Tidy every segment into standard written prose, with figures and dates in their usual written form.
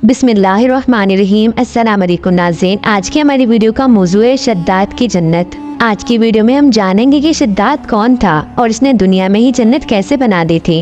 बिस्मिल्लाहिर्रहमानिर्रहीम। अस्सलाम वालेकुम नाज़रीन, आज की हमारी वीडियो का मौजू है शद्दाद की जन्नत। आज की वीडियो में हम जानेंगे कि शद्दाद कौन था और इसने दुनिया में ही जन्नत कैसे बना दी थी।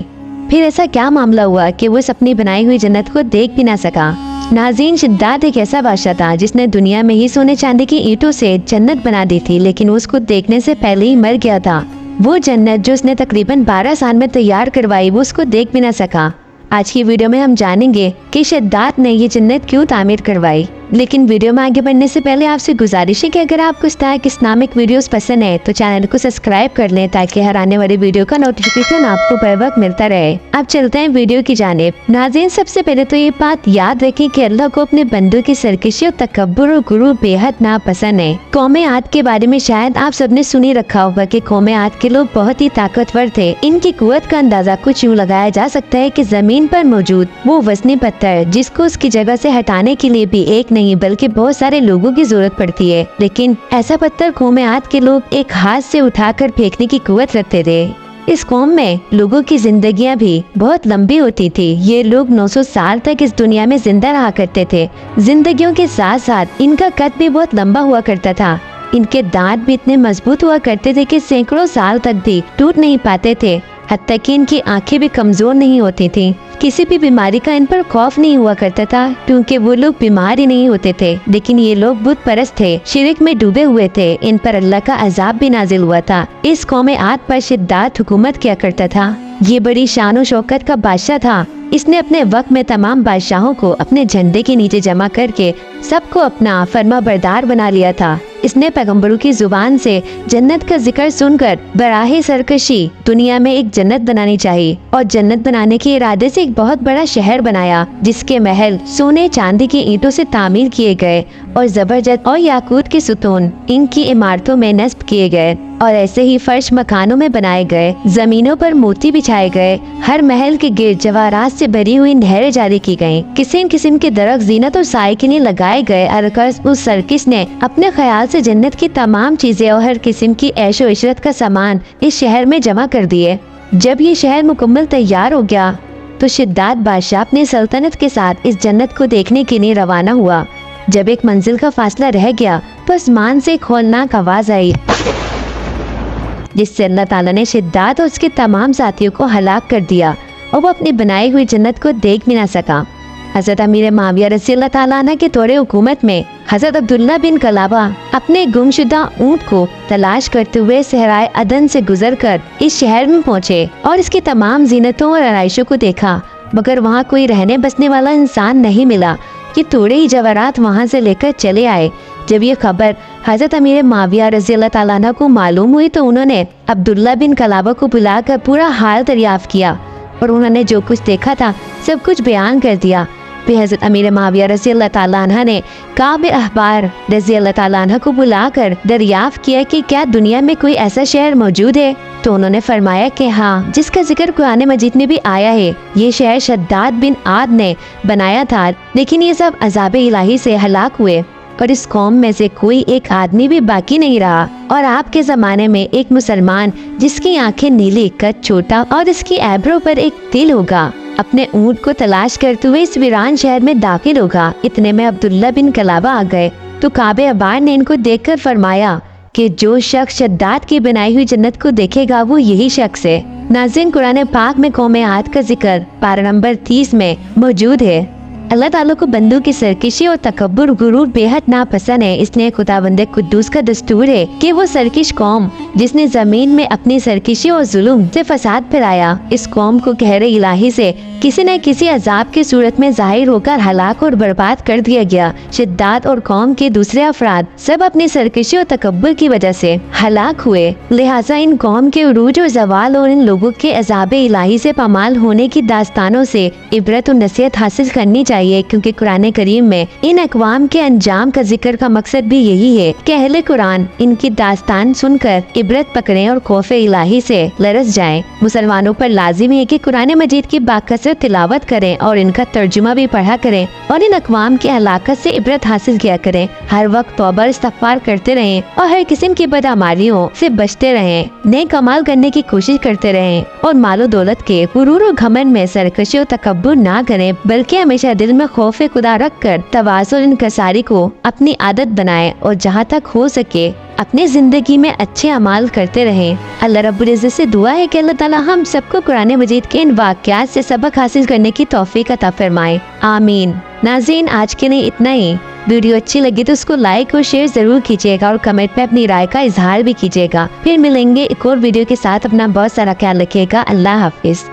फिर ऐसा क्या मामला हुआ कि वो इस अपनी बनाई हुई जन्नत को देख भी ना सका। नाज़रीन, शद्दाद एक ऐसा बादशाह था जिसने दुनिया में ही सोने चांदी की ईंटों से जन्नत बना दी थी, लेकिन वो उसको देखने से पहले ही मर गया था। वो जन्नत जो उसने तकरीबन 12 साल में तैयार करवाई, वो उसको देख भी ना सका। आज की वीडियो में हम जानेंगे कि शद्दाद ने ये जन्नत क्यों तामीर करवाई। लेकिन वीडियो में आगे बढ़ने से पहले आपसे गुजारिश है कि अगर आपको इस तरह के इस्लामिक वीडियोस पसंद है तो चैनल को सब्सक्राइब कर लें ताकि हर आने वाली वीडियो का नोटिफिकेशन आपको बर वक्त मिलता रहे। अब चलते हैं वीडियो की जानिब। नाज़रीन, सबसे पहले तो ये बात याद रखें कि अल्लाह को अपने बंदों की सरकशी और तकब्बुर और गुरूर बेहद नापसंद है। कौमे आद के बारे में शायद आप सबने सुनी रखा होगा कि कौमे आद के लोग बहुत ही ताकतवर थे। इनकी कुव्वत का अंदाजा कुछ यूँ लगाया जा सकता है कि जमीन पर मौजूद वो वजनी पत्थर जिसको उसकी जगह से हटाने के लिए भी एक नहीं बल्कि बहुत सारे लोगों की जरूरत पड़ती है, लेकिन ऐसा पत्थर कौमे आद के लोग एक हाथ से उठाकर फेंकने की कुव्वत रखते थे। इस कौम में लोगों की जिंदगियां भी बहुत लंबी होती थी। ये लोग 900 साल तक इस दुनिया में जिंदा रहा करते थे। जिंदगियों के साथ साथ इनका कद भी बहुत लंबा हुआ करता था। इनके दांत भी इतने मजबूत हुआ करते थे कि सैकड़ों साल तक भी टूट नहीं पाते थे। हत्ता कि इनकी आंखें भी कमजोर नहीं होती थी। किसी भी बीमारी का इन पर खौफ नहीं हुआ करता था क्योंकि वो लोग बीमार ही नहीं होते थे। लेकिन ये लोग बुत परस्त थे, शिरक में डूबे हुए थे। इन पर अल्लाह का अजाब भी नाजिल हुआ था। इस कौम आद पर शद्दाद हुकूमत किया करता था। ये बड़ी शान और शौकत का बादशाह था। इसने अपने वक्त में तमाम बादशाहों को अपने झंडे के नीचे जमा करके सबको अपना फर्मा बरदार बना लिया था। इसने पैगंबरों की जुबान से जन्नत का जिक्र सुनकर बराहे सरकशी दुनिया में एक जन्नत बनानी चाहिए और जन्नत बनाने के इरादे से एक बहुत बड़ा शहर बनाया जिसके महल सोने चांदी की ईंटों से तामीर किए गए और जबरदस्त और याकूत के सुतून इनकी इमारतों में नस्ब किए गए और ऐसे ही फर्श मकानों में बनाए गए। जमीनों पर मोती बिछाए गए। हर महल के गिर्द जवाहरात से भरी हुई नहरें जारी की गयी। किस्म किस्म के दरख्त जीनत और साए के लिए लगाए गए। अरकस उस सरकिस ने अपने ख्याल से जन्नत की तमाम चीजें और हर किस्म की ऐशो इशरत का सामान इस शहर में जमा कर दिए। जब ये शहर मुकम्मल तैयार हो गया तो शद्दाद बादशाह अपने सल्तनत के साथ इस जन्नत को देखने के लिए रवाना हुआ। जब एक मंजिल का फासला रह गया तो आसमान से एक खौलनाक आवाज आई जिससे अल्लाह ताला ने शद्दाद और उसके तमाम साथियों को हलाक कर दिया और वो अपनी बनाई हुई जन्नत को देख भी ना सका। हजरत अमीर माविया रज़ी अल्लाह ताला अन्हु के दौरे हुकूमत में हजरत अब्दुल्ला बिन कलाबा अपने गुमशुदा ऊँट को तलाश करते हुए सहराए अदन से गुजरकर इस शहर में पहुँचे और इसकी तमाम जीनतों और आराइशों को देखा, मगर वहाँ कोई रहने बसने वाला इंसान नहीं मिला। ये थोड़े ही जवाहरात वहाँ से लेकर चले आए। जब ये खबर हजरत अमीर माविया रज़ी अल्लाह ताला अन्हु को मालूम हुई तो उन्होंने अब्दुल्ला बिन कलाबा को बुलाकर पूरा हाल दरियाफ्त किया और उन्होंने जो कुछ देखा था सब कुछ बयान कर दिया। फिर हजरत अमीर माविया रज़ी अल्लाह ताला अन्हु ने काब अहबार रज़ी अल्लाह ताला अन्हु को बुलाकर दरियाफ्त किया कि क्या दुनिया में कोई ऐसा शहर मौजूद है। तो उन्होंने फरमाया कि हाँ, जिसका जिक्र कुरान मजीद में भी आया है। ये शहर शद्दाद बिन आद ने बनाया था, लेकिन ये सब अजाब इलाही से हलाक हुए और इस कौम में से कोई एक आदमी भी बाकी नहीं रहा। और आपके जमाने में एक मुसलमान जिसकी आंखें नीली, कद छोटा और इसकी ऐब्रो पर एक तिल होगा, अपने ऊँट को तलाश करते हुए इस वीरान शहर में दाखिल होगा। इतने में अब्दुल्ला बिन कलाबा आ गए तो काबे अबार ने इनको देखकर फरमाया कि जो शख्स शद्दाद की बनाई हुई जन्नत को देखेगा वो यही शख्स है। नाज़रीन, कुरान पाक में कौमे आद का जिक्र पारा नंबर 30 में मौजूद है। अल्लाह ताला को बंदों की सरकशी और तकब्बुर गुरूर बेहद नापसंद है। इसलिए खुदावंद कुद्दूस का दस्तूर है कि वो सरकश कौम जिसने जमीन में अपनी सरकशी और जुल्म से फसाद फैलाया, इस कौम को कहरे इलाही से किसी न किसी अजाब की सूरत में जाहिर होकर हलाक और बर्बाद कर दिया गया। शद्दाद और कौम के दूसरे अफराद सब अपनी सरकशी और तकब्बुर की वजह से हलाक हुए। लिहाजा इन कौम के उरूज और जवाल और इन लोगों के अजाब इलाही से पामाल होने की दास्तानों से इबरत और नसीहत हासिल करनी चाहिए, क्योंकि कुरान करीम में इन अक़वाम के अंजाम का जिक्र का मकसद भी यही है कि अहले कुरान इनकी दास्तान सुनकर इबरत पकड़ें और खौफ इलाही से लरस जाएं। मुसलमानों पर लाजिम है कि कुरान मजीद की बाकसरत अक्सर तिलावत करें और इनका तर्जुमा भी पढ़ा करें और इन अक़वाम की हलाकत से इबरत हासिल किया करें। हर वक्त तौबा इस्तग़फ़ार करते रहें और हर किस्म की बदअमालियों से बचते रहें। नेक अमाल करने की कोशिश करते रहें और मालो दौलत के गुरूर और घमंड में सरकशी और तकब्बुर ना करें, बल्कि हमेशा दिल में खौफ खुदा रख कर तवाज़ुन और इनकसारी को अपनी आदत बनाएं और जहाँ तक हो सके अपनी जिंदगी में अच्छे अमाल करते रहें। अल्लाह रब्बुल इज़्ज़त से दुआ है कि अल्लाह ताला हम सबको कुरान मजीद के इन वाक़यात से सबक हासिल करने की तौफीक अता फरमाए। आमीन। नाज़रीन, आज के लिए इतना ही। वीडियो अच्छी लगी तो उसको लाइक और शेयर जरूर कीजिएगा और कमेंट में अपनी राय का इजहार भी कीजिएगा। फिर मिलेंगे एक और वीडियो के साथ। अपना बहुत सारा ख्याल रखिएगा। अल्लाह हाफिज।